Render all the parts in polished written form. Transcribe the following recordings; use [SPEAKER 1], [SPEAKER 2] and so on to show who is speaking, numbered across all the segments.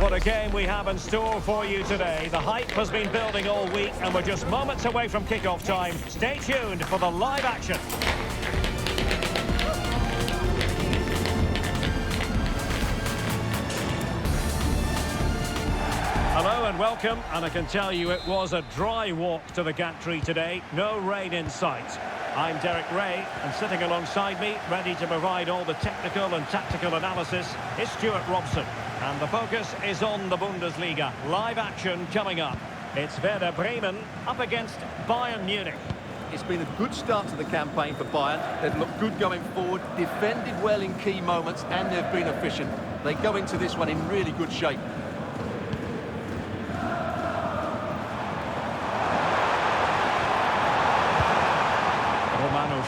[SPEAKER 1] What a game we have in store for you today. The hype has been building all week and we're just moments away from kick-off time. Stay tuned for the live action. Hello and welcome, and I can tell you it was a dry walk to the gantry today. No rain in sight. I'm Derek Ray, and sitting alongside me, ready to provide all the technical and tactical analysis, is Stuart Robson. And the focus is on the Bundesliga. Live action coming up. It's Werder Bremen up against Bayern Munich.
[SPEAKER 2] It's been a good start to the campaign for Bayern. They've looked good going forward, defended well in key moments, and they've been efficient. They go into this one in really good shape.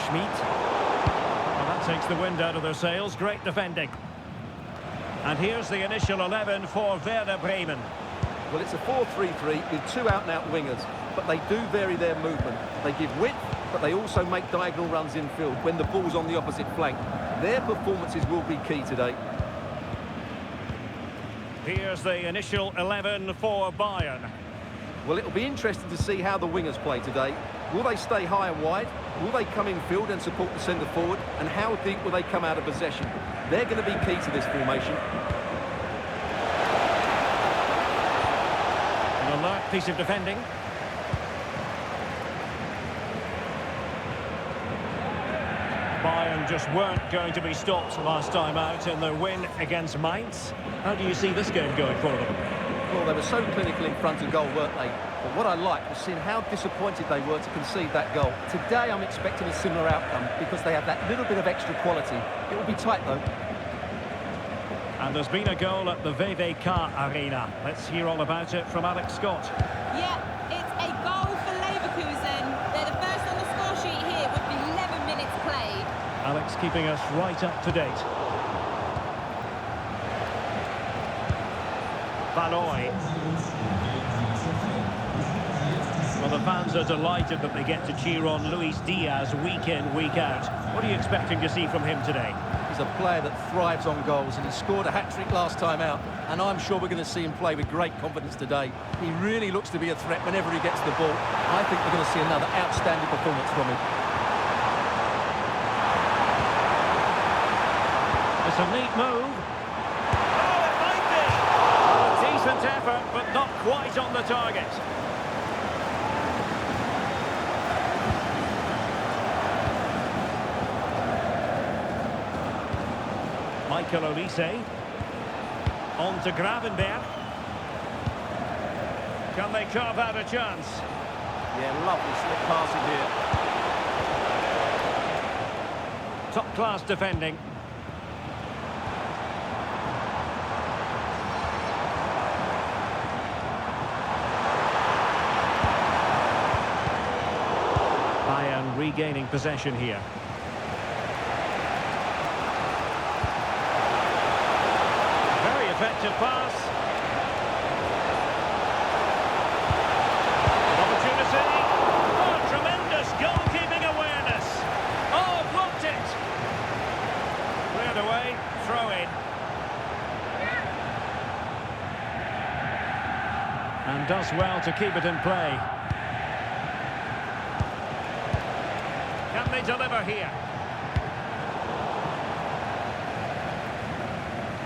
[SPEAKER 1] Schmidt. Well, that takes the wind out of their sails. Great defending. And here's the initial 11 for Werder Bremen.
[SPEAKER 2] Well, it's a 4-3-3 with two out-and-out wingers, but they do vary their movement. They give width, but they also make diagonal runs infield when the ball's on the opposite flank. Their performances will be key today.
[SPEAKER 1] Here's the initial 11 for Bayern.
[SPEAKER 2] Well, it'll be interesting to see how the wingers play today. Will they stay high and wide? Will they come in field and support the centre forward? And how deep will they come out of possession? They're going to be key to this formation.
[SPEAKER 1] An alert piece of defending. Bayern just weren't going to be stopped last time out in their win against Mainz. How do you see this game going for them?
[SPEAKER 2] Well, they were so clinical in front of goal, weren't they? But what I liked was seeing how disappointed they were to concede that goal. Today, I'm expecting a similar outcome because they have that little bit of extra quality. It will be tight, though.
[SPEAKER 1] And there's been a goal at the VVK Arena. Let's hear all about it from Alex Scott.
[SPEAKER 3] Yeah, it's a goal for Leverkusen. They're the first on the score sheet here with 11 minutes played.
[SPEAKER 1] Alex keeping us right up to date. Valoy. Well, the fans are delighted that they get to cheer on Luis Diaz week in, week out. What are you expecting to see from him today?
[SPEAKER 2] He's a player that thrives on goals, and he scored a hat-trick last time out, and I'm sure we're going to see him play with great confidence today. He really looks to be a threat whenever he gets the ball. I think we're going to see another outstanding performance from him.
[SPEAKER 1] It's a neat move. Decent effort, but not quite on the target. Michael Olise. On to Gravenberg. Can they carve out a chance?
[SPEAKER 2] Yeah, lovely slip passing here.
[SPEAKER 1] Top-class defending. Regaining possession here. Very effective pass. Opportunity. Oh, tremendous goalkeeping awareness. Oh, blocked it. Cleared away. Throw in. And does well to keep it in play. Can they deliver here?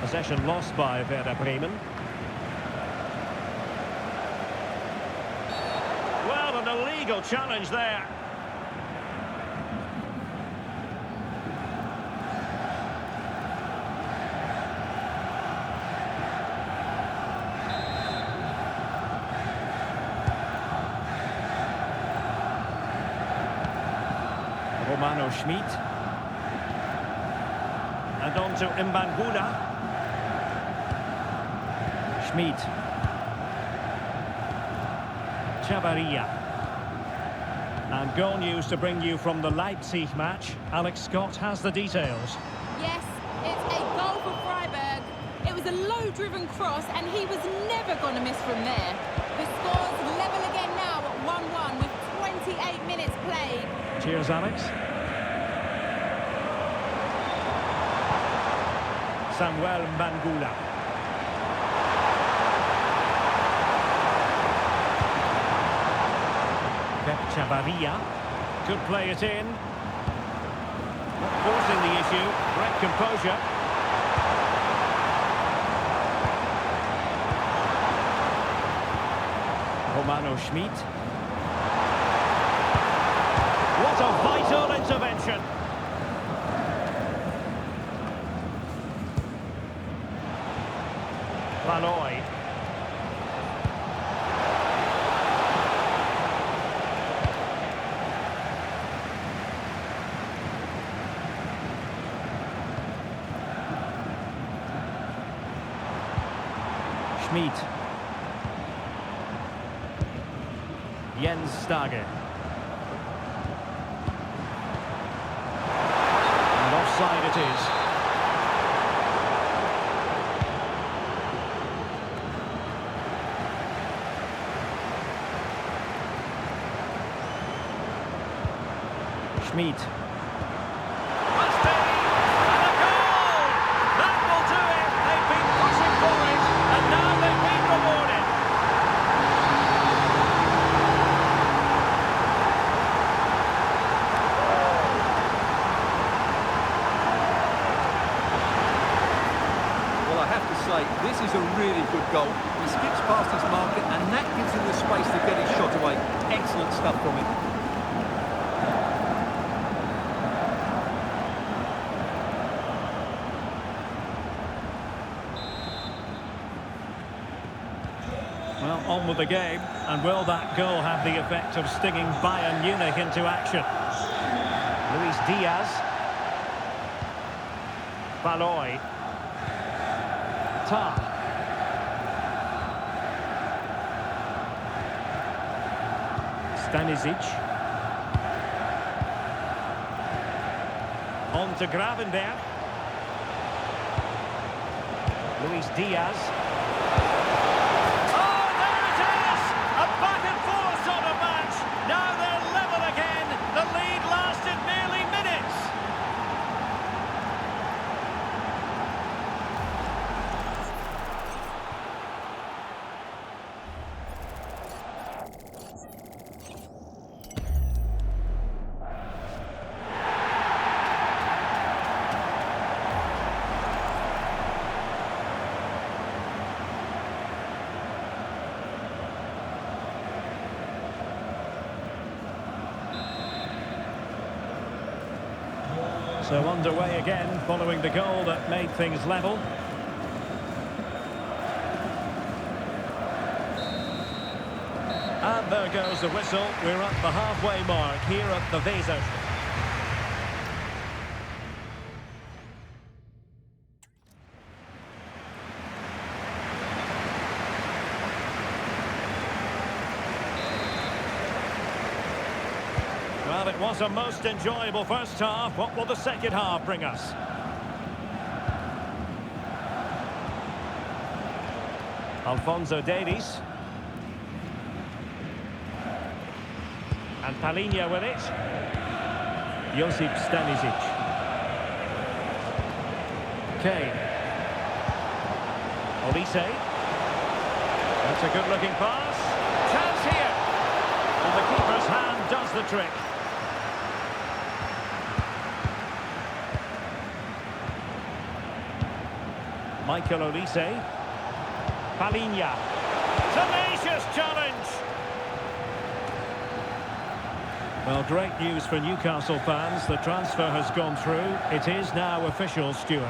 [SPEAKER 1] Possession lost by Werder Bremen. Well, an illegal challenge there. Romano Schmidt. And on to Mbangula. Schmidt. Chavarria. And goal news to bring you from the Leipzig match. Alex Scott has the details.
[SPEAKER 3] Yes, it's a goal for Freiburg. It was a low-driven cross and he was never going to miss from there. The score's level again now at 1-1 with 28 minutes played.
[SPEAKER 1] Cheers, Alex. Samuel Mbangula. Chavarria could play it in. Not forcing the issue. Great composure. Romano Schmid. What a vital intervention. Valoy. Schmid. Jens Stage. And offside it is. Schmid. Must be! And a goal! That will do it! They've been pushing for it, and now they've been rewarded.
[SPEAKER 2] Well, I have to say, this is a really good goal. He skips past his marker, and that gives him the space to get his shot away. Excellent stuff from him.
[SPEAKER 1] Well, on with the game, and will that goal have the effect of stinging Bayern Munich into action? Luis Diaz. Valoy. Tar. Stanisic. On to Gravenberg. Luis Diaz. Now they're level again. The lead lasted merely minutes. So underway again, following the goal that made things level. And there goes the whistle. We're at the halfway mark here at the Weser. Well, it was a most enjoyable first half. What will the second half bring us? Alphonso Davies. And Palinha with it. Josip Stanisic. Kane. Olise. That's a good-looking pass. Chance here. And the keeper's hand does the trick. Michael Olise. Palinha. Tenacious challenge. Well, great news for Newcastle fans. The transfer has gone through. It is now official, Stuart.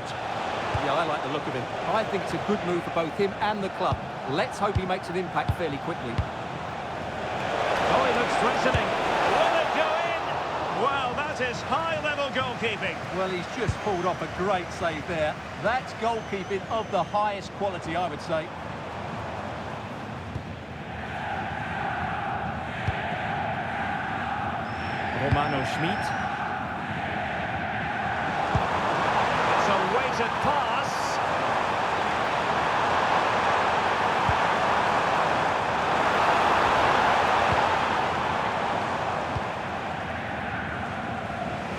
[SPEAKER 2] Yeah, I like the look of him. I think it's a good move for both him and the club. Let's hope he makes an impact fairly quickly.
[SPEAKER 1] Oh, he looks threatening. Will it go in? Well, that is high-level goalkeeping.
[SPEAKER 2] Well, he's just pulled off a great save there. That's goalkeeping of the highest quality, I would say.
[SPEAKER 1] Romano Schmid. It's a weighted pass.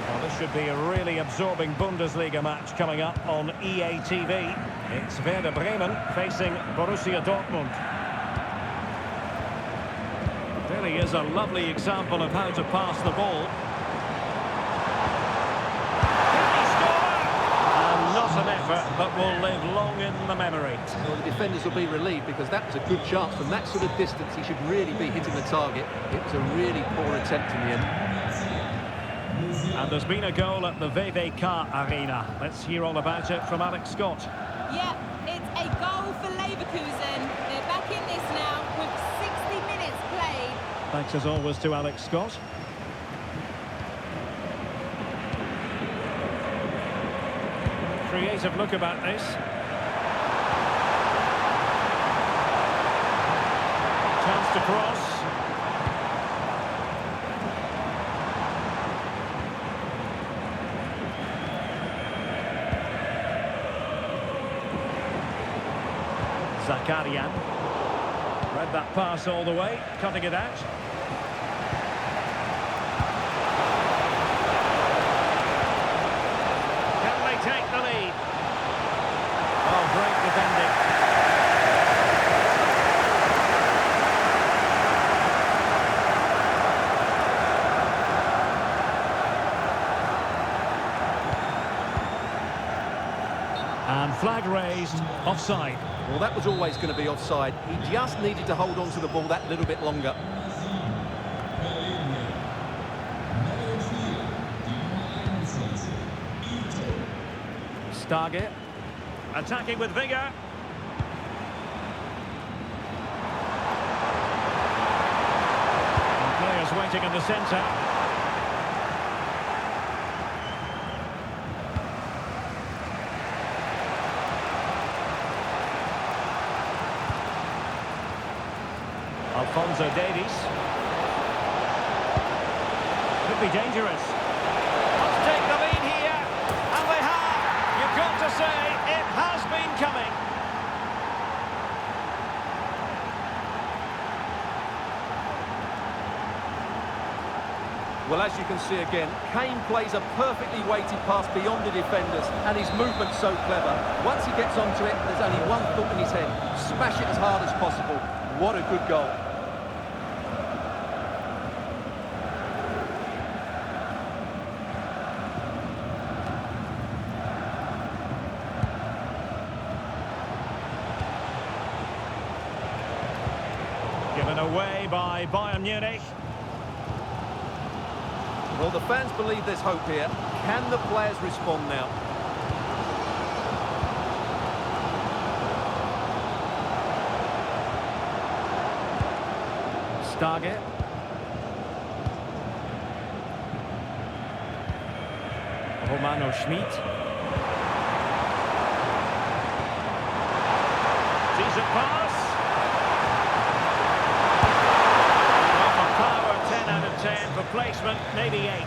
[SPEAKER 1] Well, this should be a really absorbing Bundesliga match coming up on EA TV. It's Werder Bremen facing Borussia Dortmund. really is a lovely example of how to pass the ball. Can he score? And not an effort that will live long in the memory.
[SPEAKER 2] Well, the defenders will be relieved because that was a good chance. From that sort of distance, he should really be hitting the target. It was a really poor attempt in the end.
[SPEAKER 1] And there's been a goal at the VVK Arena. Let's hear all about it from Alex Scott.
[SPEAKER 3] Yeah, it's a goal for Leverkusen. They're back in this now with 60 minutes played.
[SPEAKER 1] Thanks as always to Alex Scott. Creative look about this. Chance to cross. Zakarian. Read that pass all the way, cutting it out. Can they take the lead? Oh, great defending. And flag raised, offside.
[SPEAKER 2] Well, that was always going to be offside. He just needed to hold on to the ball that little bit longer.
[SPEAKER 1] Stargate. Attacking with vigour. And players waiting in the centre. Alphonso Davies. Could be dangerous. Let's take the lead here. And they have. You've got to say, it has been coming.
[SPEAKER 2] Well, as you can see again, Kane plays a perfectly weighted pass beyond the defenders, and his movement's so clever. Once he gets onto it, there's only one thought in his head: smash it as hard as possible. What a good goal.
[SPEAKER 1] Given away by Bayern Munich.
[SPEAKER 2] Well, the fans believe there's hope here. Can the players respond now?
[SPEAKER 1] Stargate. Romano Schmid. Decent pass. Power 10 out of 10 for placement, maybe 8.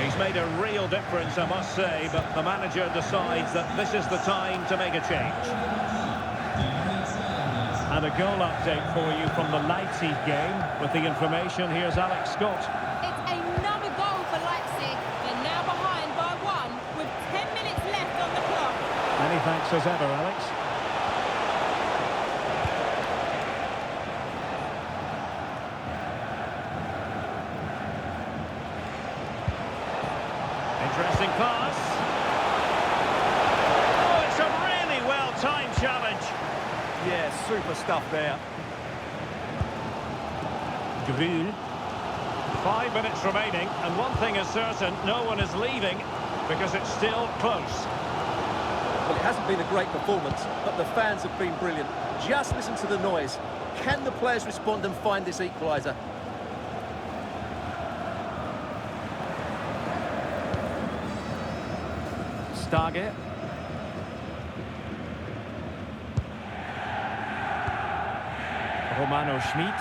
[SPEAKER 1] He's made a real difference, I must say, but the manager decides that this is the time to make a change. And a goal update for you from the Leipzig game. With the information, here's Alex Scott.
[SPEAKER 3] It's another goal for Leipzig. They're now behind by 1 with 10 minutes left on the clock.
[SPEAKER 1] Many thanks as ever, Alex. Interesting pass. Oh, it's a really well-timed challenge.
[SPEAKER 2] Yeah, super stuff there.
[SPEAKER 1] Grün. 5 minutes remaining, and one thing is certain, no one is leaving because it's still close.
[SPEAKER 2] Well, it hasn't been a great performance, but the fans have been brilliant. Just listen to the noise. Can the players respond and find this equaliser?
[SPEAKER 1] Stargate. Romano Schmid.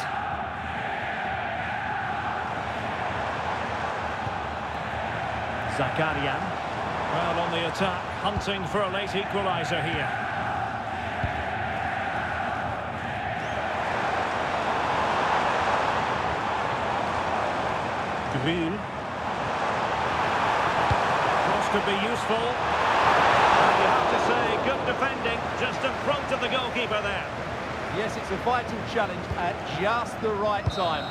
[SPEAKER 1] Zakarian. Well, on the attack, hunting for a late equaliser here. Grün. Cross could be useful. And you have to say, good defending, just in front of the goalkeeper there.
[SPEAKER 2] Yes, it's a vital challenge at just the right time.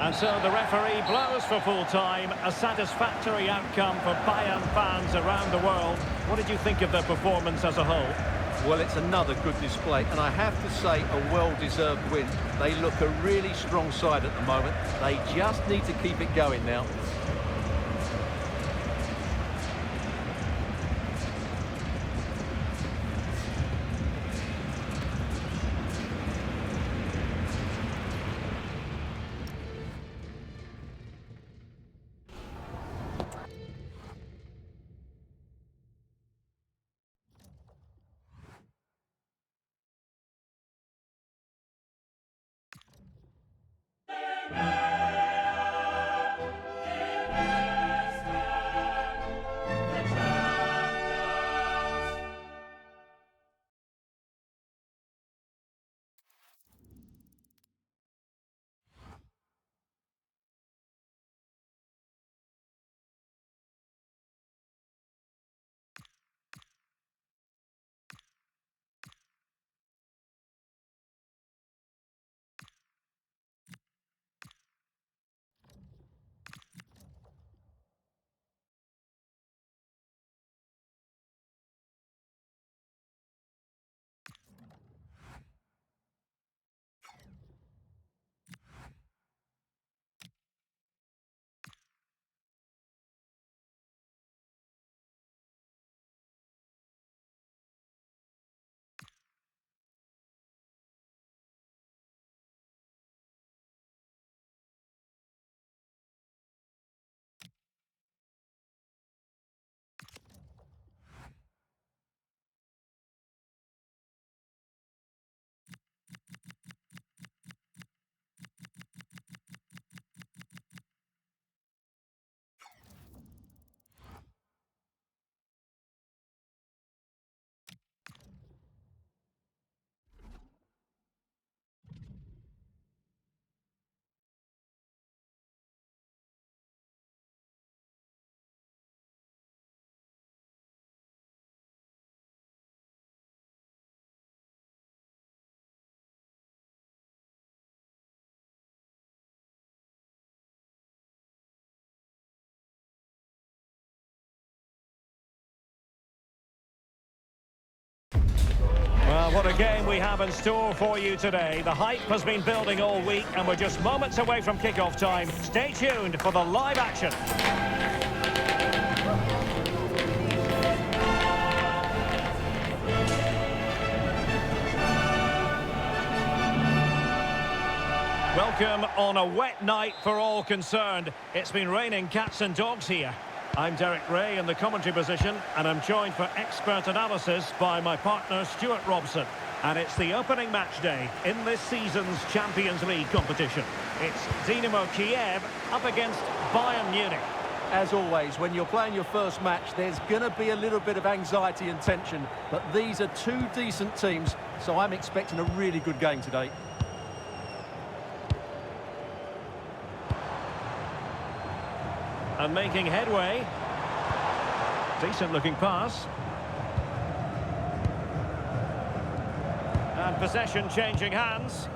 [SPEAKER 1] And so the referee blows for full time. A satisfactory outcome for Bayern fans around the world. What did you think of their performance as a whole?
[SPEAKER 2] Well, it's another good display, and I have to say a well-deserved win. They look a really strong side at the moment. They just need to keep it going now.
[SPEAKER 1] Well, what a game we have in store for you today. The hype has been building all week and we're just moments away from kick-off time. Stay tuned for the live action. Welcome on a wet night for all concerned. It's been raining cats and dogs here. I'm Derek Ray in the commentary position, and I'm joined for expert analysis by my partner Stuart Robson. And it's the opening match day in this season's Champions League competition. It's Dynamo Kiev up against Bayern Munich.
[SPEAKER 2] As always, when you're playing your first match, there's going to be a little bit of anxiety and tension. But these are two decent teams, so I'm expecting a really good game today.
[SPEAKER 1] And making headway. Decent looking pass. And possession changing hands.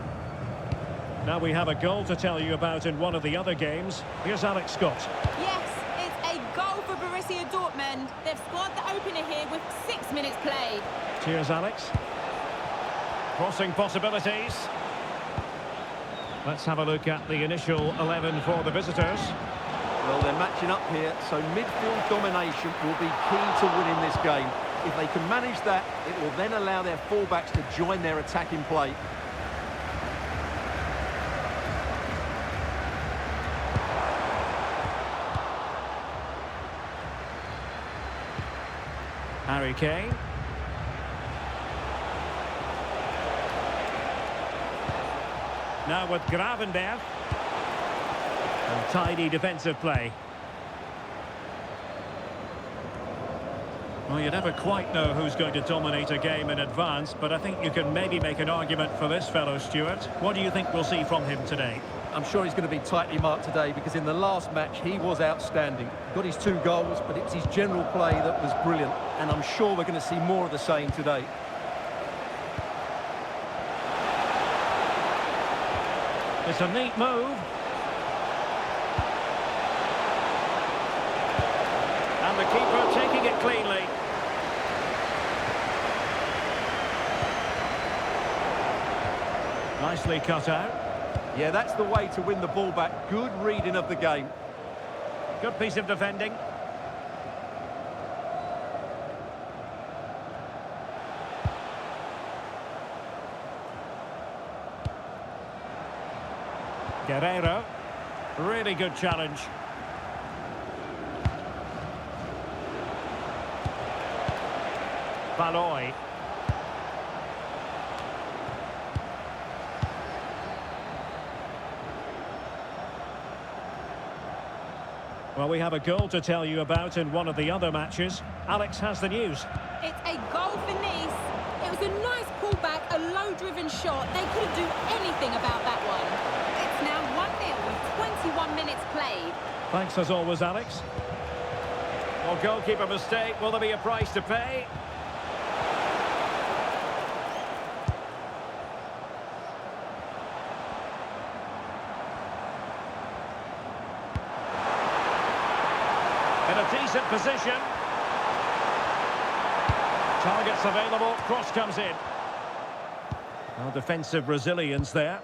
[SPEAKER 1] Now we have a goal to tell you about in one of the other games. Here's Alex Scott.
[SPEAKER 3] Yes, it's a goal for Borussia Dortmund. They've scored the opener here with 6 minutes played.
[SPEAKER 1] Cheers, Alex. Crossing possibilities. Let's have a look at the initial 11 for the visitors.
[SPEAKER 2] Well, they're matching up here, so midfield domination will be key to winning this game. If they can manage that, it will then allow their fullbacks to join their attacking play.
[SPEAKER 1] Harry Kane. Now with Gravenberg. And tidy defensive play. Well, you never quite know who's going to dominate a game in advance, but I think you can maybe make an argument for this fellow, Stuart. What do you think we'll see from him today?
[SPEAKER 2] I'm sure he's going to be tightly marked today because in the last match he was outstanding. Got his 2 goals, but it was his general play that was brilliant, and I'm sure we're going to see more of the same today.
[SPEAKER 1] It's a neat move. And the keeper taking it cleanly. Nicely cut out.
[SPEAKER 2] Yeah, that's the way to win the ball back. Good reading of the game.
[SPEAKER 1] Good piece of defending. Guerreiro. Really good challenge. Valoy. Well, we have a goal to tell you about in one of the other matches. Alex has the news.
[SPEAKER 3] It's a goal for Nice. It was a nice pullback, a low-driven shot. They couldn't do anything about that one. It's now 1-0 with 21 minutes played.
[SPEAKER 1] Thanks as always, Alex. Well, goalkeeper mistake. Will there be a price to pay? In a decent position. Targets available, cross comes in. Well, defensive resilience there.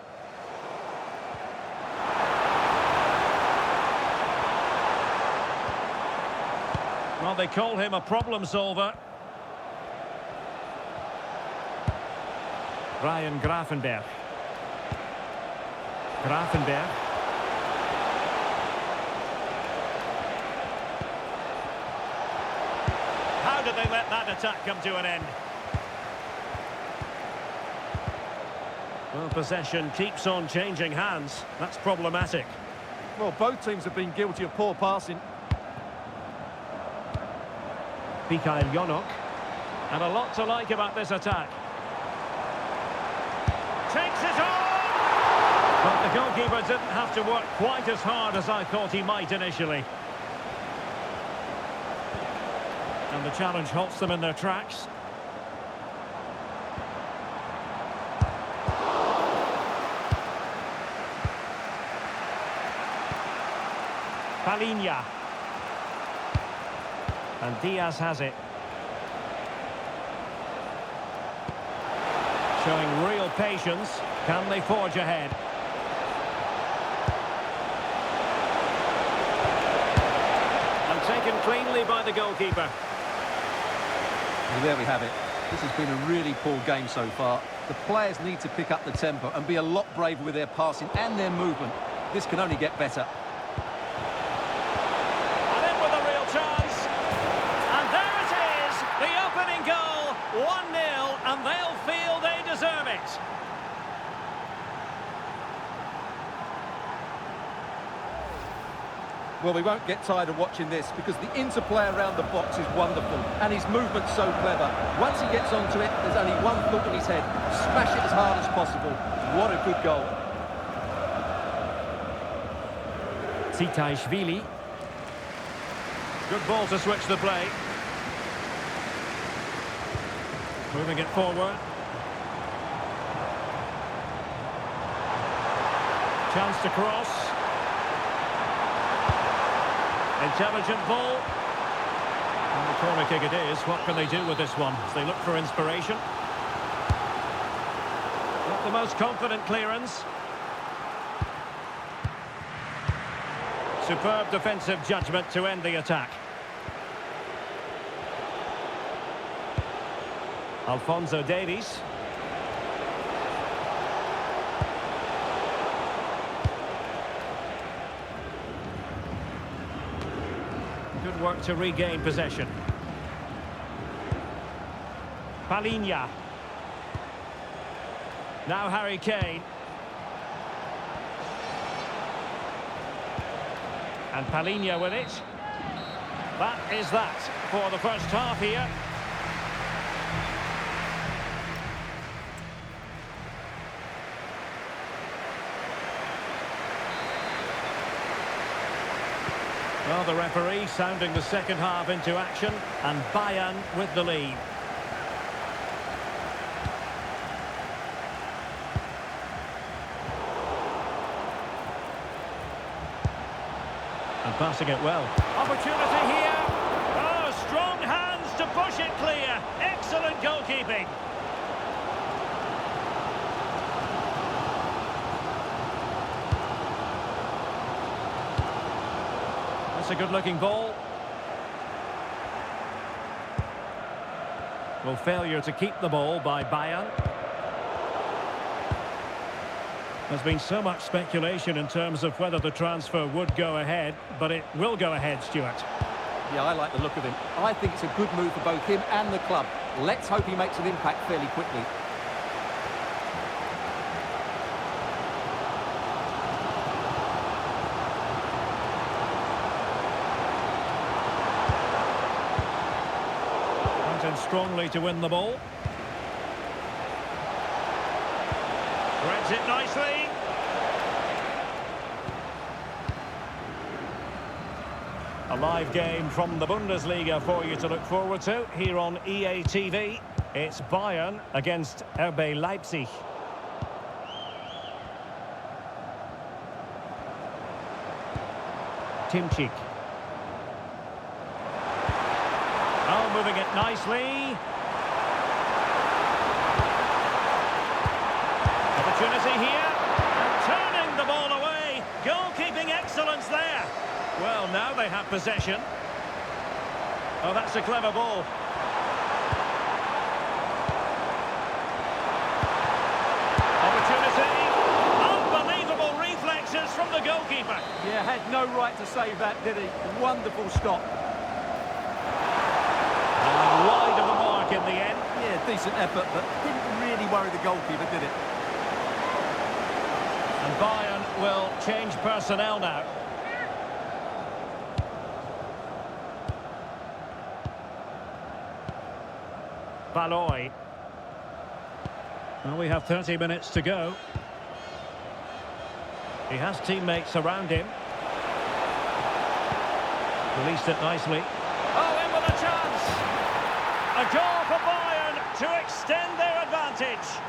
[SPEAKER 1] Well, they call him a problem solver. Ryan Gravenberg. Gravenberg. How did they let that attack come to an end? Well, possession keeps on changing hands. That's problematic.
[SPEAKER 2] Well, both teams have been guilty of poor passing.
[SPEAKER 1] Mikhail Yonok. And a lot to like about this attack. Takes it on! But the goalkeeper didn't have to work quite as hard as I thought he might initially. And the challenge halts them in their tracks. Palinha. And Diaz has it. Showing real patience. Can they forge ahead? And taken cleanly by the goalkeeper.
[SPEAKER 2] Well, there we have it. This has been a really poor game so far. The players need to pick up the tempo and be a lot braver with their passing and their movement. This can only get better.
[SPEAKER 1] And in with a real chance. And there it is, the opening goal. 1-0, and they'll feel they deserve it.
[SPEAKER 2] Well, we won't get tired of watching this because the interplay around the box is wonderful and his movement's so clever. Once he gets onto it, there's only one thought in his head: smash it as hard as possible. What a good goal.
[SPEAKER 1] Tsitaishvili. Good ball to switch the play. Moving it forward. Chance to cross. Intelligent ball. And the corner kick it is. What can they do with this one as they look for inspiration? Not the most confident clearance. Superb defensive judgment to end the attack. Alphonso Davies. Good work to regain possession. Palinha. Now Harry Kane. And Palinha with it. That is that for the first half here. Well, the referee sounding the second half into action, and Bayern with the lead. Passing it well. Opportunity here. Oh, strong hands to push it clear. Excellent goalkeeping. That's a good-looking ball. Well, failure to keep the ball by Bayern. There's been so much speculation in terms of whether the transfer would go ahead, but it will go ahead, Stuart.
[SPEAKER 2] Yeah, I like the look of him. I think it's a good move for both him and the club. Let's hope he makes an impact fairly quickly.
[SPEAKER 1] Went in strongly to win the ball. Threads it nicely. A live game from the Bundesliga for you to look forward to here on EA TV. It's Bayern against RB Leipzig. Timchik. Oh, moving it nicely. Opportunity here. And turning the ball away. Goalkeeping excellence there. Well, now they have possession. Oh, that's a clever ball. Opportunity. Unbelievable reflexes from the goalkeeper.
[SPEAKER 2] Yeah, had no right to save that, did he? Wonderful stop.
[SPEAKER 1] And wide of the mark in the end.
[SPEAKER 2] Yeah, decent effort, but didn't really worry the goalkeeper, did it?
[SPEAKER 1] And Bayern will change personnel now. Valoy. Well, we have 30 minutes to go. He has teammates around him. Released it nicely. Oh, in with a chance! A goal for Bayern to extend their advantage.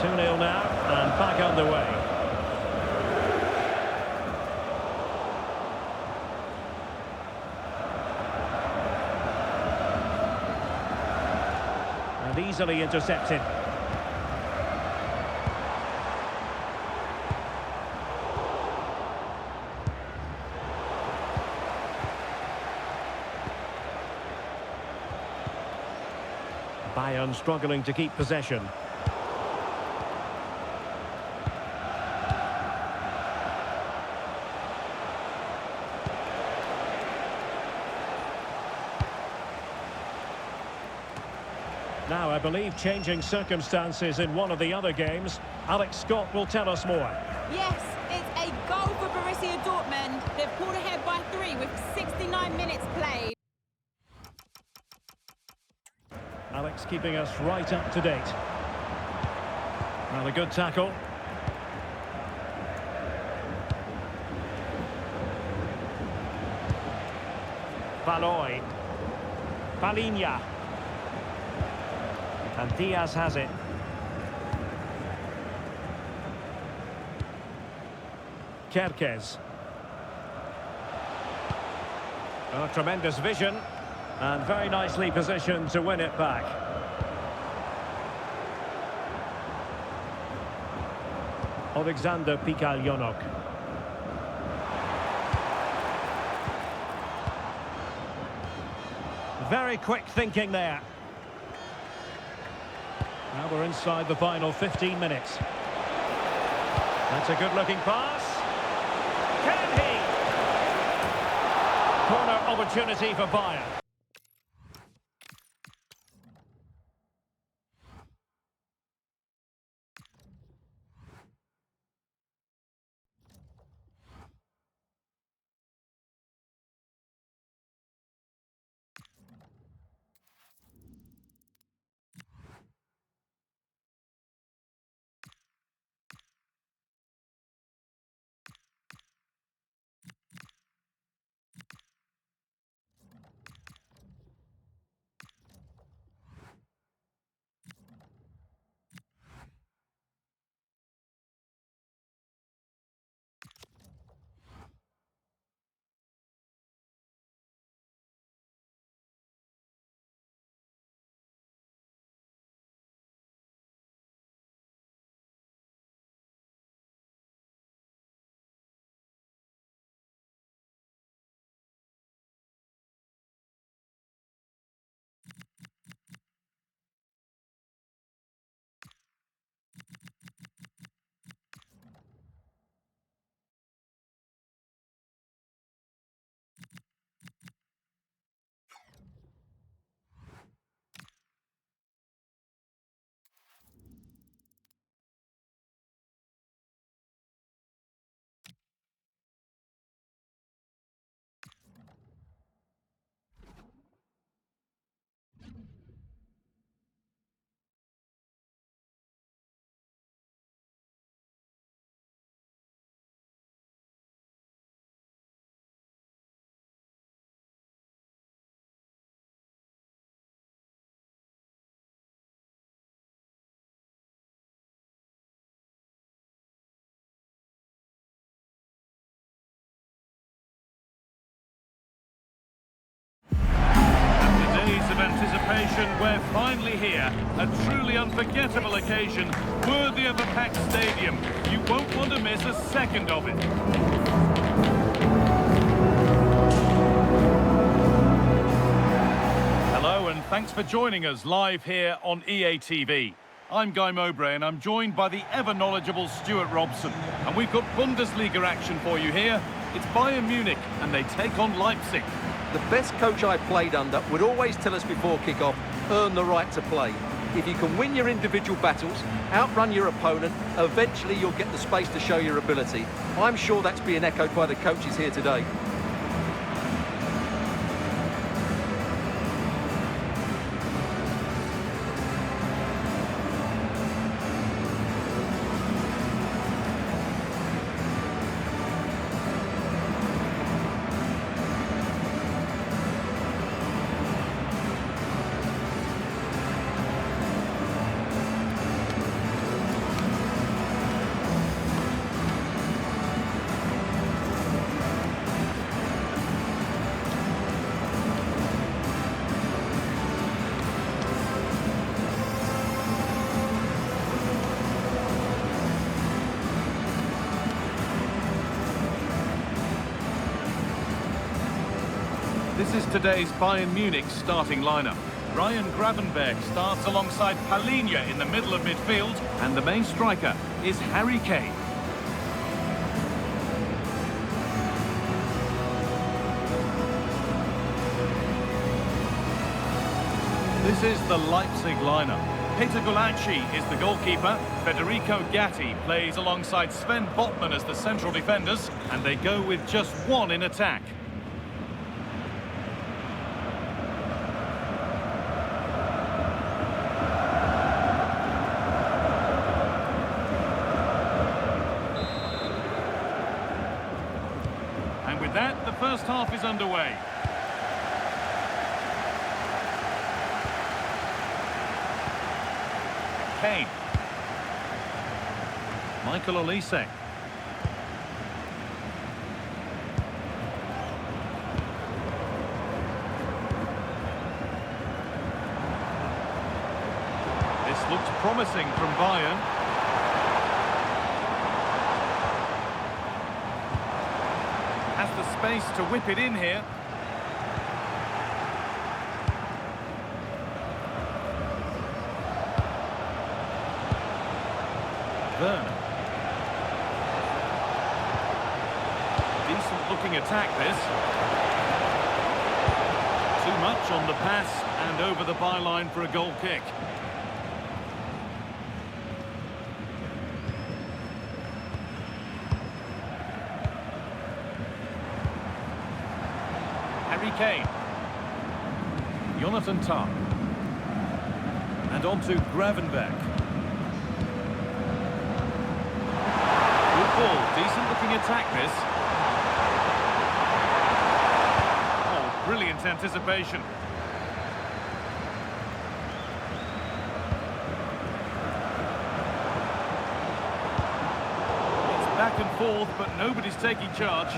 [SPEAKER 1] Two-nil now, and back underway. And easily intercepted. Bayern struggling to keep possession. Now, I believe changing circumstances in one of the other games. Alex Scott will tell us more.
[SPEAKER 3] Yes, it's a goal for Borussia Dortmund. They've pulled ahead by 3 with 69 minutes played.
[SPEAKER 1] Alex keeping us right up to date. Well, a good tackle. Valoy. Palinha. And Diaz has it. Kerkez. Oh, tremendous vision. And very nicely positioned to win it back. Alexander Pikaljonok. Very quick thinking there. Now we're inside the final 15 minutes. That's a good-looking pass. Can he? Corner opportunity for Bayern.
[SPEAKER 4] attention, we're finally here. A truly unforgettable occasion, worthy of a packed stadium. You won't want to miss a second of it. Hello and thanks for joining us live here on EA TV. I'm Guy Mowbray and I'm joined by the ever-knowledgeable Stuart Robson. And we've got Bundesliga action for you here. It's Bayern Munich and they take on Leipzig.
[SPEAKER 2] The best coach I played under would always tell us before kick-off, earn the right to play. If you can win your individual battles, outrun your opponent, eventually you'll get the space to show your ability. I'm sure that's being echoed by the coaches here today.
[SPEAKER 4] This is today's Bayern Munich starting lineup. Ryan Gravenberg starts alongside Palhinha in the middle of midfield, and the main striker is Harry Kane. This is the Leipzig lineup. Peter Gulácsi is the goalkeeper. Federico Gatti plays alongside Sven Botman as the central defenders, and they go with just one in attack. And with that, the first half is underway. Kane. Michael Olise. This looks promising from Bayern. Has the space to whip it in here. Werner. Decent looking attack this. Too much on the pass and over the byline for a goal kick. Harry Kane. Jonathan Tah. And on to Gravenberg. Good ball, decent looking attack this. Oh, brilliant anticipation. It's back and forth, but nobody's taking charge.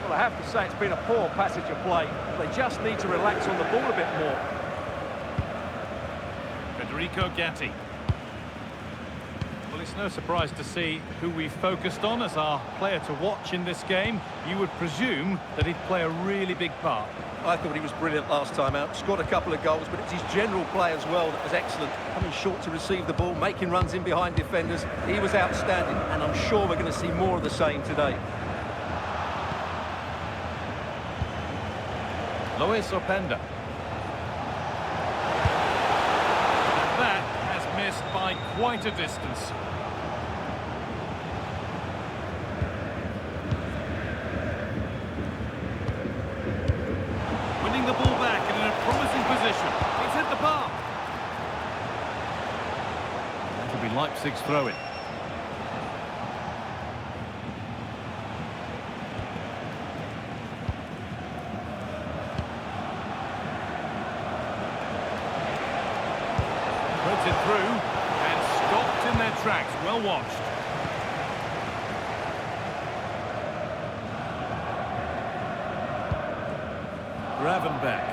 [SPEAKER 2] Well, I have to say it's been a poor passage of play. They just need to relax on the ball a bit more.
[SPEAKER 4] Federico Gatti. Well, it's no surprise to see who we focused on as our player to watch in this game. You would presume that he'd play a really big part.
[SPEAKER 2] I thought he was brilliant last time out. Scored a couple of goals, but it's his general play as well that was excellent. Coming short to receive the ball, making runs in behind defenders. He was outstanding, and I'm sure we're going to see more of the same today.
[SPEAKER 4] Luis Openda. That has missed by quite a distance. Winning the ball back and in a promising position. It's hit the bar. That'll be Leipzig's throw-in. Threads it through and stopped in their tracks. Well watched. Gravenberg.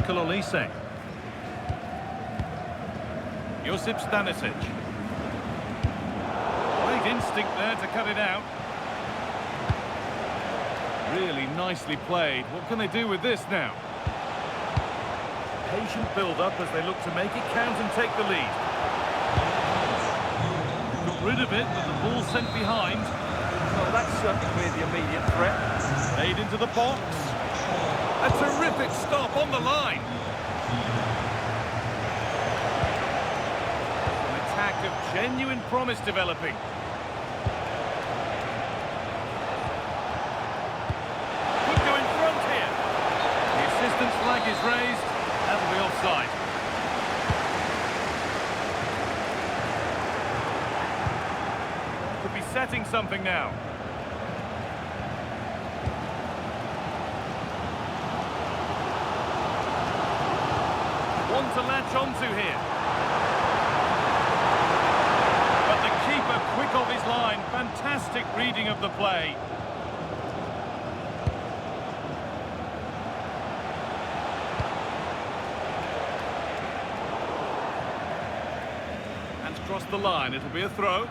[SPEAKER 4] Michael Olise. Josip Stanisic. Great instinct there to cut it out. Really nicely played. What can they do with this now? Patient build-up as they look to make it count and take the lead. Got rid of it, but the ball sent behind.
[SPEAKER 2] Well, that's certainly cleared the immediate threat.
[SPEAKER 4] Made into the box. A terrific stop on the line. An attack of genuine promise developing. Could go in front here. The assistant's flag is raised. That'll be offside. Could be setting something now. One to latch onto here. But the keeper quick off his line. Fantastic reading of the play. And across the line, it'll be a throw.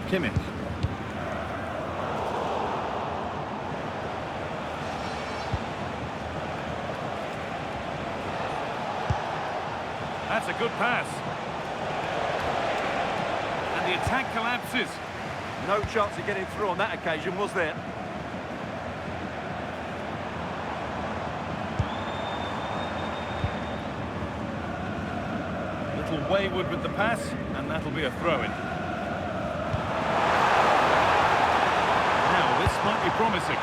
[SPEAKER 4] Kimmich. That's a good pass. And the attack collapses.
[SPEAKER 2] No chance of getting through on that occasion, was there?
[SPEAKER 4] A little wayward with the pass, and that'll be a throw-in. Now, this might be promising.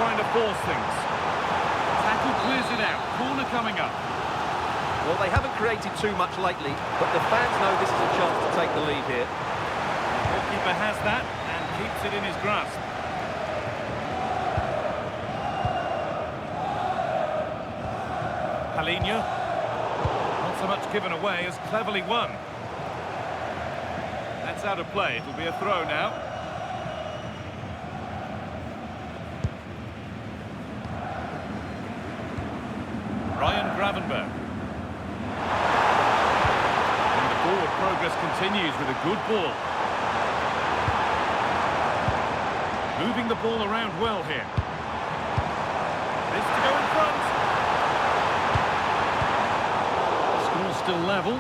[SPEAKER 4] Trying to force things. Tackle clears it out. Corner coming up.
[SPEAKER 2] Well, they haven't created too much lately, but the fans know this is a chance to take the lead here.
[SPEAKER 4] The goalkeeper has that and keeps it in his grasp. Palinha. Not so much given away as cleverly won. That's out of play. It'll be a throw now. Gravenberg. And the forward progress continues with a good ball. Moving the ball around well here. This to go in front. The score's still level.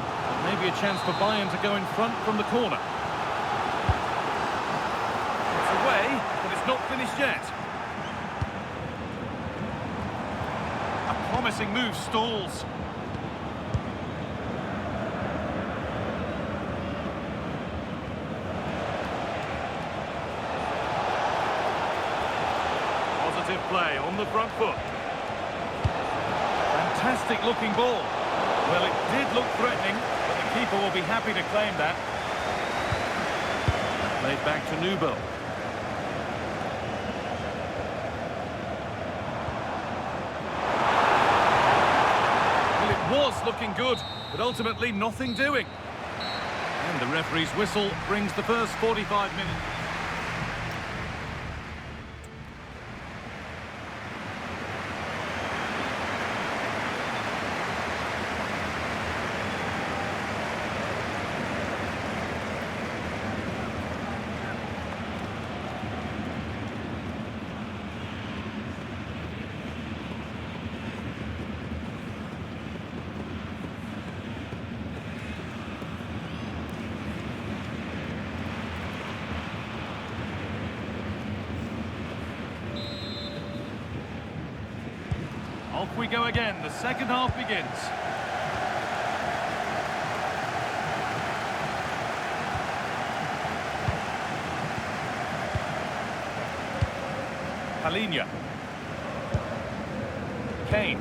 [SPEAKER 4] Maybe a chance for Bayern to go in front from the corner. It's away, but it's not finished yet. Promising move stalls. Positive play on the front foot. Fantastic looking ball. Well, it did look threatening, but the keeper will be happy to claim that. Played back to Newbell. Was looking good, but ultimately nothing doing. And the referee's whistle brings the first 45 minutes. Off we go again. The second half begins. Palinha. Kane.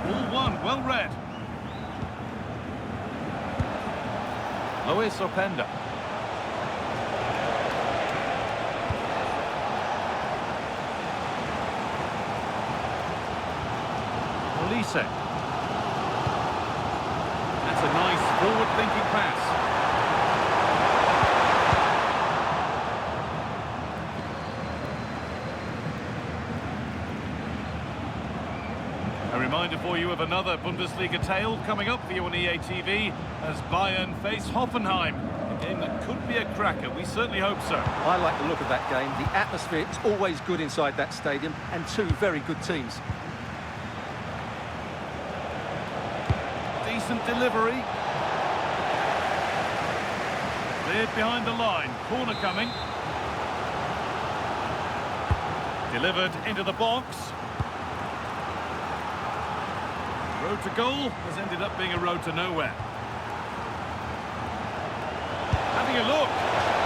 [SPEAKER 4] Ball one, well read. Luis Openda. Olise. That's a nice Forward-thinking pass. A reminder for you of another Bundesliga tale coming up for you on EA TV as Bayern face Hoffenheim. A game that could be a cracker. We certainly hope so.
[SPEAKER 2] I like the look of that game. The atmosphere is always good inside that stadium, and two very good teams.
[SPEAKER 4] Decent delivery. Cleared behind the line. Corner coming. Delivered into the box. Road to goal has ended up being a road to nowhere. Having a look.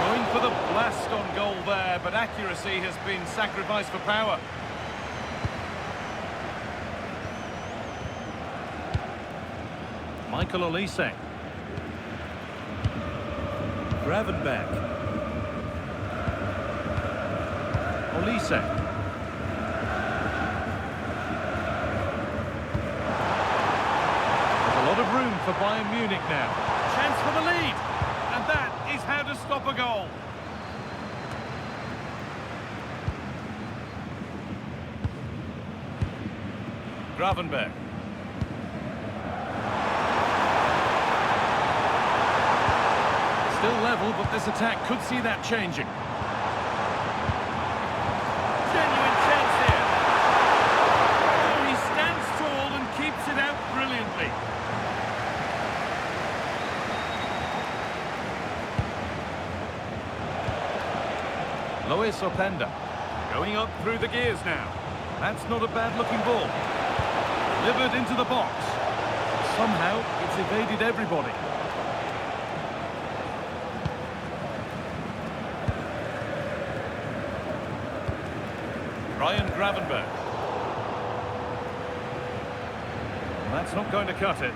[SPEAKER 4] Going for the blast on goal there, but accuracy has been sacrificed for power. Michael Olise. Gravenberg. Olise. There's a lot of room for Bayern Munich now. Chance for the lead. And that is how to stop a goal. Gravenberg. Still level, but this attack could see that changing. Genuine chance here. Oh, he stands tall and keeps it out brilliantly. Luis Openda going up through the gears now. That's not a bad-looking ball. Delivered into the box. Somehow, it's evaded everybody. Ryan Gravenberg. That's not going to cut it.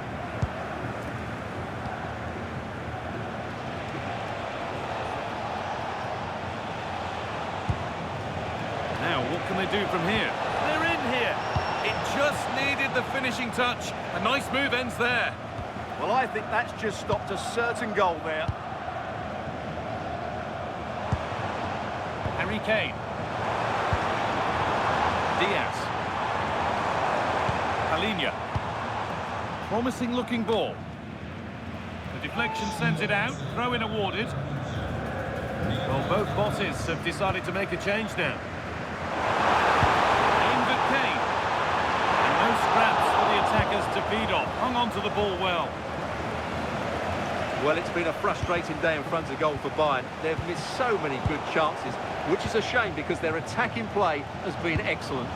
[SPEAKER 4] Now, what can they do from here? They're in here. It just needed the finishing touch. A nice move ends there.
[SPEAKER 2] Well, I think that's just stopped a certain goal there.
[SPEAKER 4] Harry Kane. Diaz. Palinia. Promising looking ball. The deflection sends it out. Throw in awarded. Well, both bosses have decided to make a change now. Aimed at Kane. And no scraps for the attackers to feed off. Hung on to the ball well.
[SPEAKER 2] Well, it's been a frustrating day in front of goal for Bayern. They've missed so many good chances, which is a shame because their attacking play has been excellent.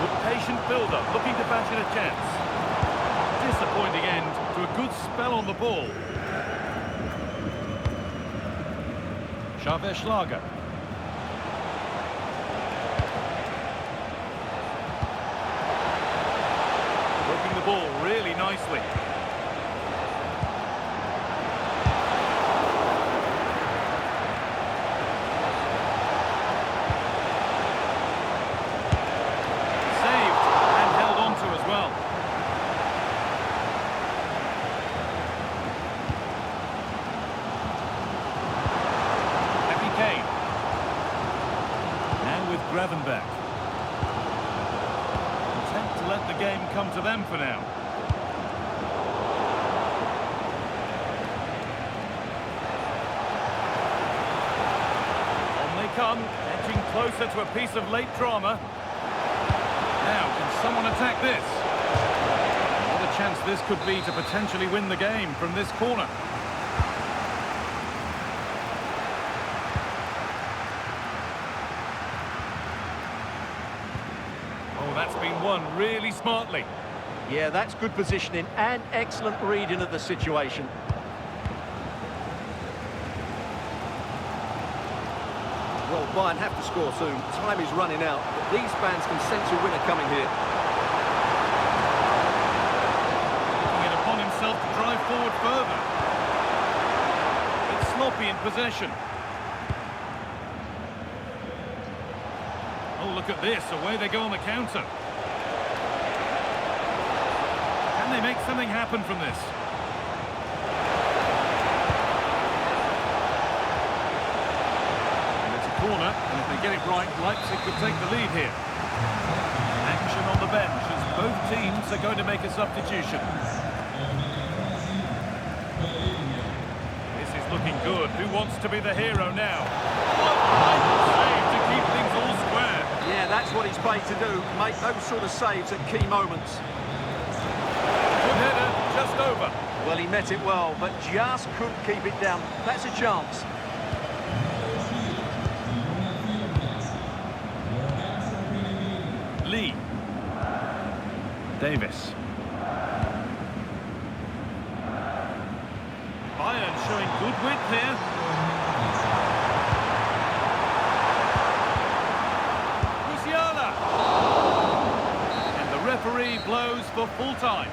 [SPEAKER 4] Good patient build-up, looking to bash in a chance. Disappointing end to a good spell on the ball. Xavier Schlager. Working the ball really nicely. Saved and held on to as well. Harry Kane. Now with Gravenberg. Attempt to let the game come to them for now. On they come, edging closer to a piece of late drama. Now, can someone attack this? What a chance this could be to potentially win the game from this corner. Oh, that's been won really smartly.
[SPEAKER 2] Yeah, that's good positioning and excellent reading of the situation. Well, Bayern have to score soon. Time is running out, but these fans can sense a winner coming here.
[SPEAKER 4] Taking it upon himself to drive forward further. It's sloppy in possession. Oh, look at this. Away they go on the counter. they make something happen from this? And it's a corner, and if they get it right, Leipzig could take the lead here. Action on the bench as both teams are going to make a substitution. This is looking good. Who wants to be the hero now? What a save to keep things all square.
[SPEAKER 2] Yeah, that's what he's paid to do, make those sort of saves at key moments.
[SPEAKER 4] Good header, just over.
[SPEAKER 2] Well, he met it well, but just couldn't keep it down. That's a chance.
[SPEAKER 4] Lee. Davis. Bayern showing good width here. Musiala. And the referee blows for full time.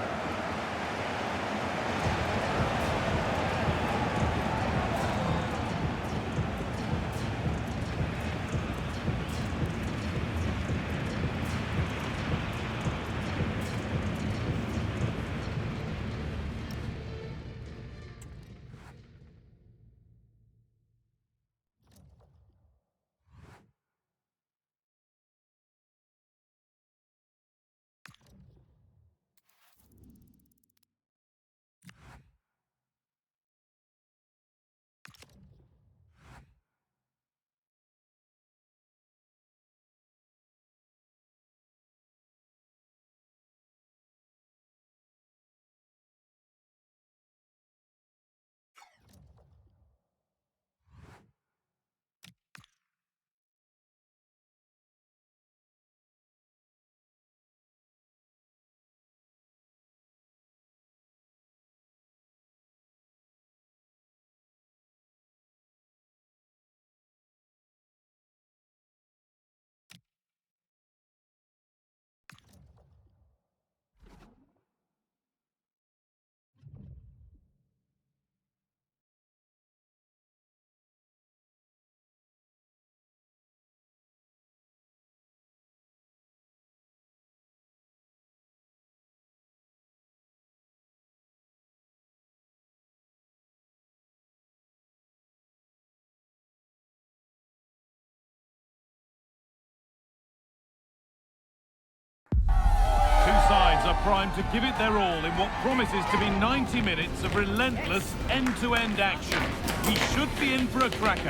[SPEAKER 4] Sides are primed to give it their all in what promises to be 90 minutes of relentless end-to-end action. We should be in for a cracker.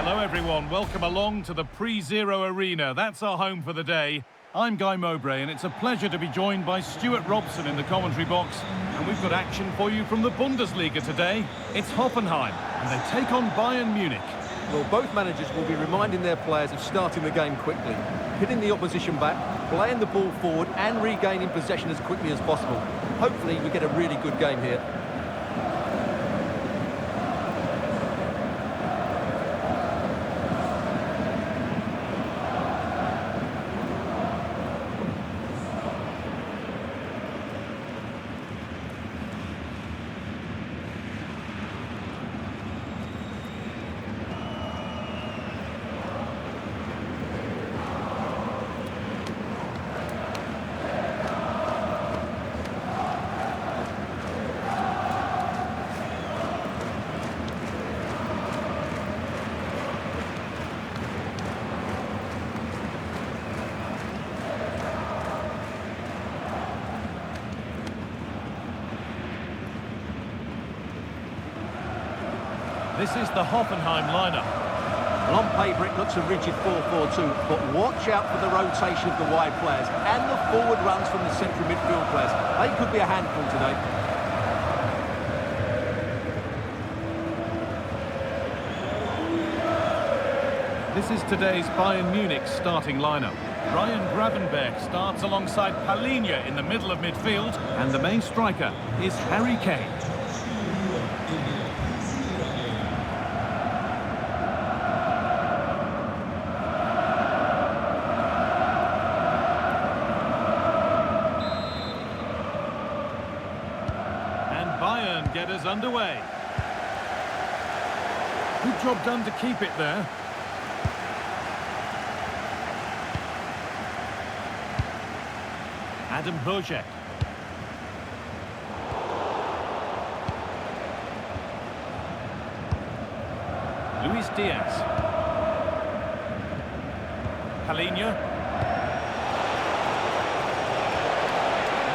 [SPEAKER 4] Hello everyone, welcome along to the Pre-Zero Arena. That's our home for the day. I'm Guy Mowbray, and it's a pleasure to be joined by Stuart Robson in the commentary box. And we've got action for you from the Bundesliga today. It's Hoffenheim, and they take on Bayern Munich.
[SPEAKER 2] Well, both managers will be reminding their players of starting the game quickly, hitting the opposition back, playing the ball forward, and regaining possession as quickly as possible. Hopefully, we get a really good game here.
[SPEAKER 4] This is the Hoffenheim lineup.
[SPEAKER 2] Well, on paper, it looks a rigid 4-4-2, but watch out for the rotation of the wide players and the forward runs from the central midfield players. They could be a handful today.
[SPEAKER 4] This is today's Bayern Munich starting lineup. Ryan Gravenberch starts alongside Palhinha in the middle of midfield, and the main striker is Harry Kane. And Bayern get us underway. Good job done to keep it there. Adam Bojek. Luis Diaz. Palinha.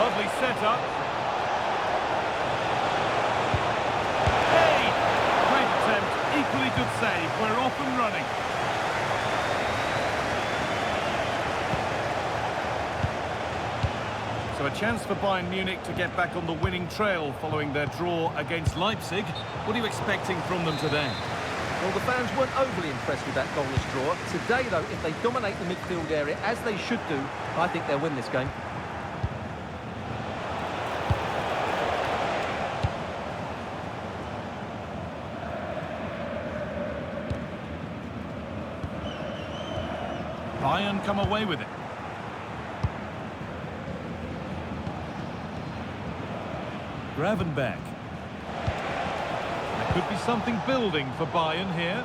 [SPEAKER 4] Lovely setup. Hey! Great attempt. Equally good save. We're off and running. So a chance for Bayern Munich to get back on the winning trail following their draw against Leipzig. What are you expecting from them today?
[SPEAKER 2] Well, the fans weren't overly impressed with that goalless draw. Today, though, if they dominate the midfield area, as they should do, I think they'll win this game.
[SPEAKER 4] Bayern come away with it. Gravenberg. There could be something building for Bayern here.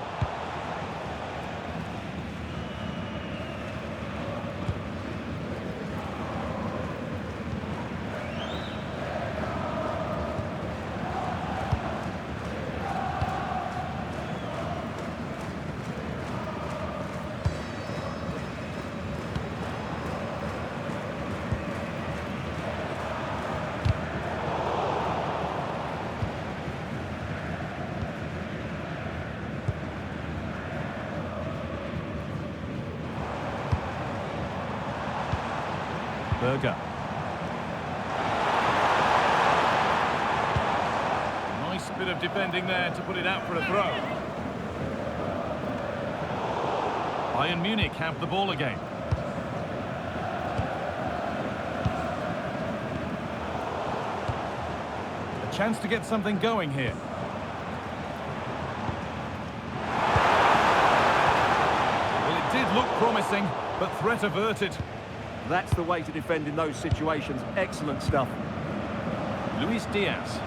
[SPEAKER 4] Berger. Nice bit of defending there to put it out for a throw. Bayern Munich have the ball again. A chance to get something going here. Well, it did look promising, but threat averted.
[SPEAKER 2] That's the way to defend in those situations. Excellent stuff.
[SPEAKER 4] Luis Diaz.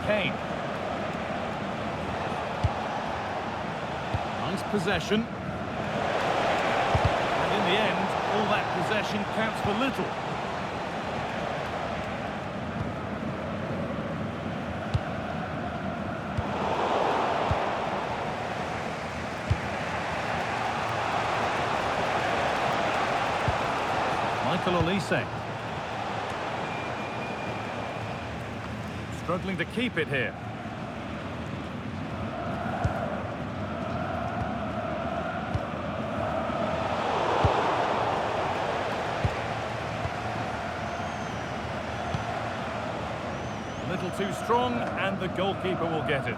[SPEAKER 4] Kane. Nice possession. And in the end, all that possession counts for little. Olise. Struggling to keep it here. A little too strong, and the goalkeeper will get it.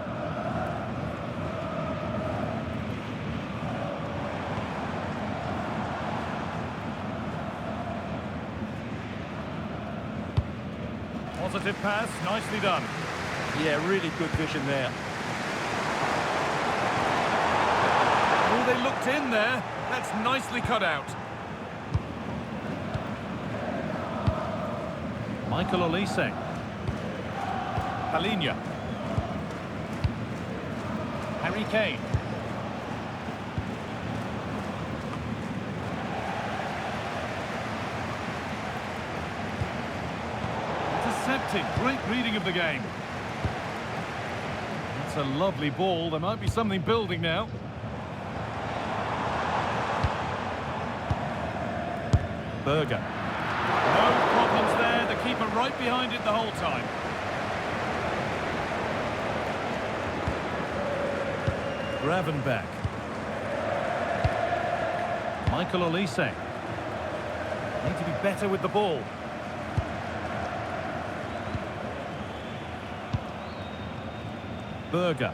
[SPEAKER 4] Positive pass, nicely done.
[SPEAKER 2] Yeah, really good vision there.
[SPEAKER 4] Oh, they looked in there. That's nicely cut out. Michael Olise. Palinha. Harry Kane. Intercepted. Great reading of the game. It's a lovely ball. There might be something building now. Berger. No problems there. The keeper right behind it the whole time. Gravenberg. Michael Olise. Need to be better with the ball. Berger.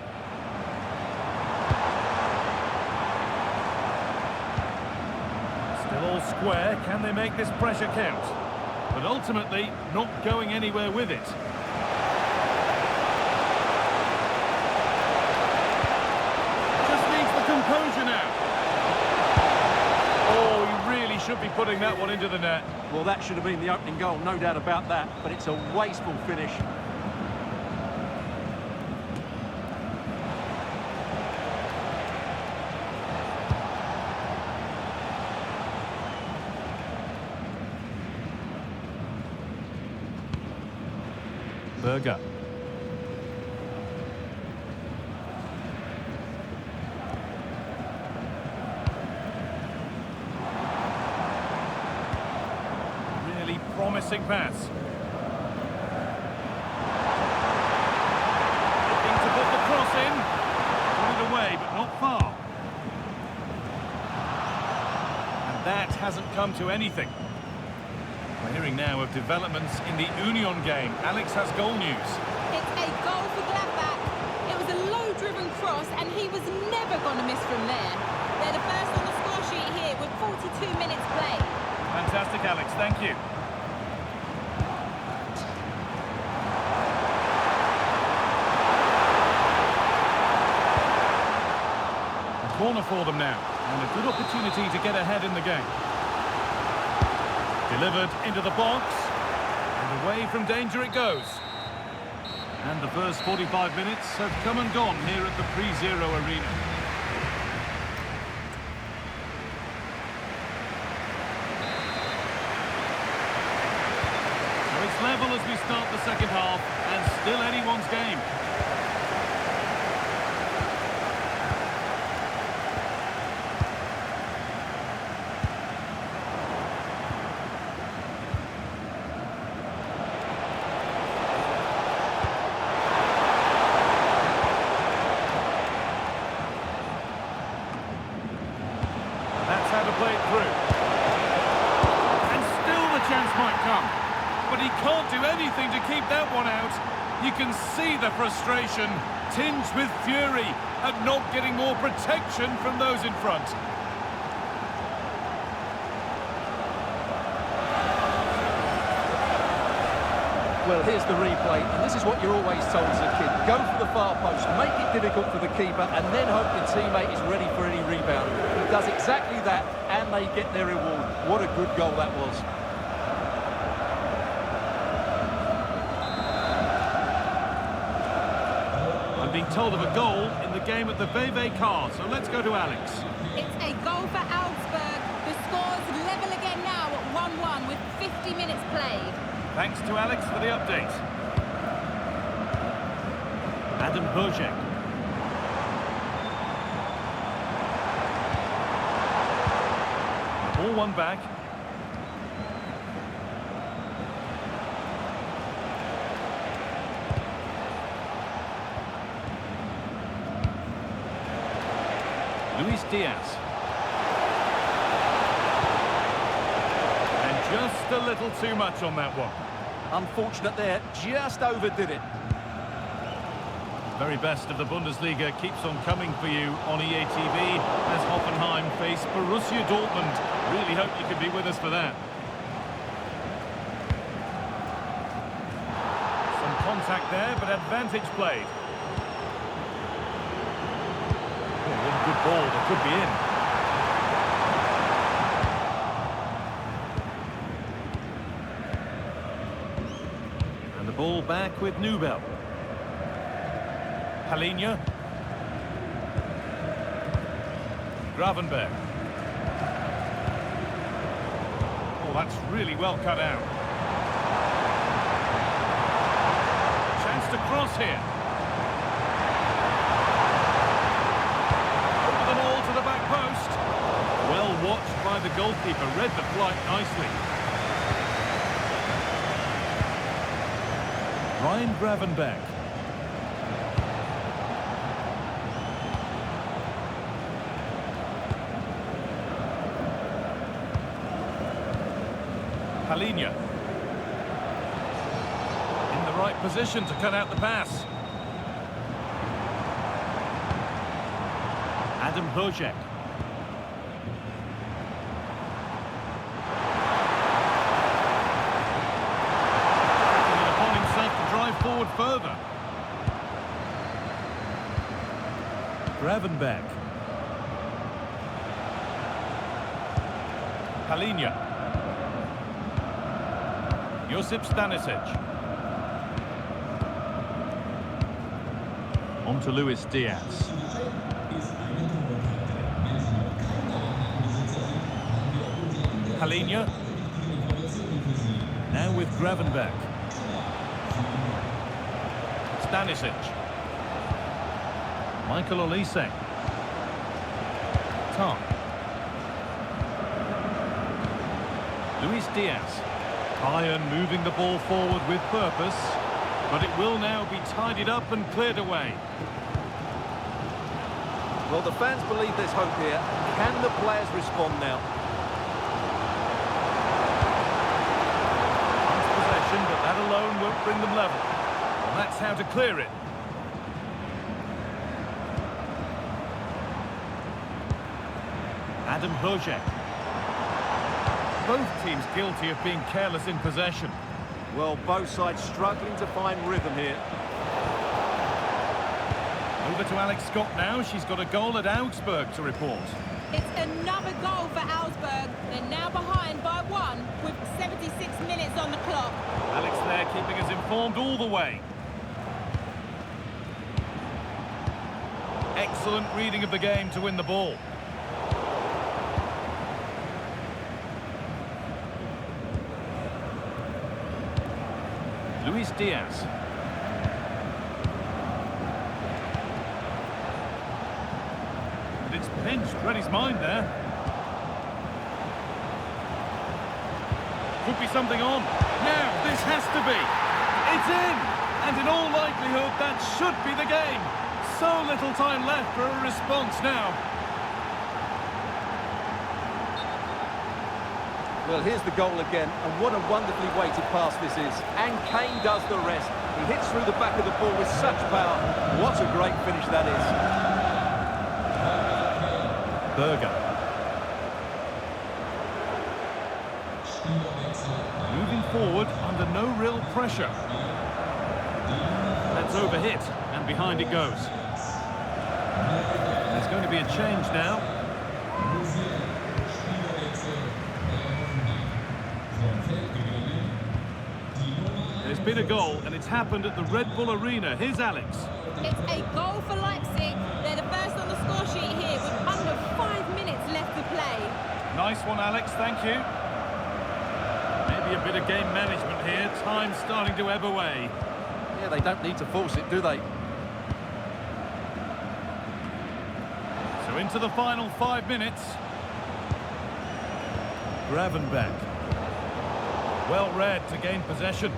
[SPEAKER 4] Still all square. Can they make this pressure count? But ultimately, not going anywhere with it. Just needs the composure now. Oh, he really should be be putting that one into the net.
[SPEAKER 2] Well, that should have been the opening goal, no doubt about that, but it's a wasteful finish.
[SPEAKER 1] Berger.
[SPEAKER 4] Really promising pass. Looking to put the cross in. Put it away, but not far. And that hasn't come to anything. We're hearing now of developments in the Union game. Alex has goal news.
[SPEAKER 3] It's a goal for Gladbach. It was a low-driven cross, and he was never going to miss from there. They're the first on the score sheet here with 42 minutes played.
[SPEAKER 4] Fantastic, Alex. Thank you. A corner for them now, and a good opportunity to get ahead in the game. Delivered into the box, and away from danger it goes. And the first 45 minutes have come and gone here at the Pre-Zero Arena. So it's level as we start the second half, and still anyone's game. That's how to play it through. And still the chance might come. But he can't do anything to keep that one out. You can see the frustration, tinged with fury, at not getting more protection from those in front.
[SPEAKER 2] Well, here's the replay, and this is what you're always told as a kid. Go for the far post, make it difficult for the keeper, and then hope your teammate is ready for any rebound. He does exactly that, and they get their reward. What a good goal that was.
[SPEAKER 4] I'm being told of a goal in the game at the Vevey car, so let's go to Alex.
[SPEAKER 3] It's a goal for Augsburg. The score's level again now at 1-1 with 50 minutes played.
[SPEAKER 4] Thanks to Alex for the update.
[SPEAKER 1] Adam Berger.
[SPEAKER 4] Ball one back. Luis Diaz. And just a little too much on that one.
[SPEAKER 2] Unfortunate there, just overdid it.
[SPEAKER 4] Very best of the Bundesliga keeps on coming for you on EA TV as Hoffenheim face Borussia Dortmund. Really hope you could be with us for that. Some contact there, but advantage played. Oh, one good ball that could be in. And the ball back with Nubel. Halinha. Gravenberg. Oh, that's really well cut out. Chance to cross here. Over the ball to the back post. Well watched by the goalkeeper, read the flight nicely. Ryan Gravenberg. Halinha. In the right position to cut out the pass.
[SPEAKER 1] Adam Berger.
[SPEAKER 4] Taking it upon himself to drive forward further. Gravenberg. Palinha. Josip Stanisic. On to Luis Diaz. Palinha. Now with Gravenberch. Stanisic. Michael Olise. Tom. Luis Diaz. Bayern moving the ball forward with purpose, but it will now be tidied up and cleared away.
[SPEAKER 2] Well, the fans believe there's hope here. Can the players respond now?
[SPEAKER 4] Nice possession, but that alone won't bring them level. Well, that's how to clear it. Adam Hojek. Both teams guilty of being careless in possession.
[SPEAKER 2] Well, both sides struggling to find rhythm here.
[SPEAKER 4] Over to Alex Scott now. She's got a goal at Augsburg to report.
[SPEAKER 3] It's another goal for Augsburg. They're now behind by 1 with 76 minutes on the clock.
[SPEAKER 4] Alex there keeping us informed all the way. Excellent reading of the game to win the ball. Luis Diaz. And it's pinched, read his mind there. Could be something on. Now, this has to be. It's in! And in all likelihood, that should be the game. So little time left for a response now.
[SPEAKER 2] Well, here's the goal again, and what a wonderfully weighted pass this is. And Kane does the rest. He hits through the back of the ball with such power. What a great finish that is.
[SPEAKER 4] Berger. Moving forward under no real pressure. That's overhit, and behind it goes. There's going to be a change now. There's been a goal, and it's happened at the Red Bull Arena. Here's Alex.
[SPEAKER 3] It's a goal for Leipzig. They're the first on the score sheet here with under 5 minutes left to play.
[SPEAKER 4] Nice one, Alex, thank you. Maybe a bit of game management here. Time's starting to ebb away.
[SPEAKER 2] Yeah, they don't need to force it, do they?
[SPEAKER 4] So into the final 5 minutes. Gravenberch. Well read to gain possession.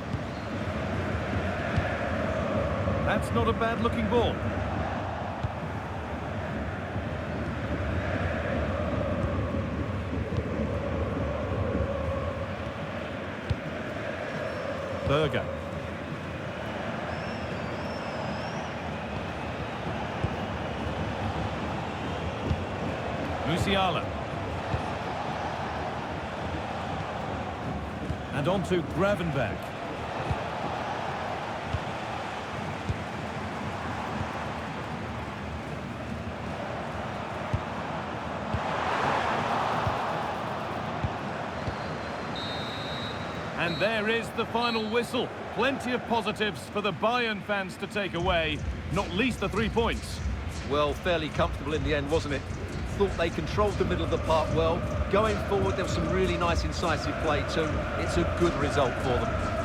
[SPEAKER 4] That's not a bad-looking ball. Berger. Musiala. And on to Gravenberch. And there is the final whistle. Plenty of positives for the Bayern fans to take away, not least the 3 points.
[SPEAKER 2] Well, fairly comfortable in the end, wasn't it? Thought they controlled the middle of the park well. Going forward, there was some really nice incisive play too. It's a good result for them.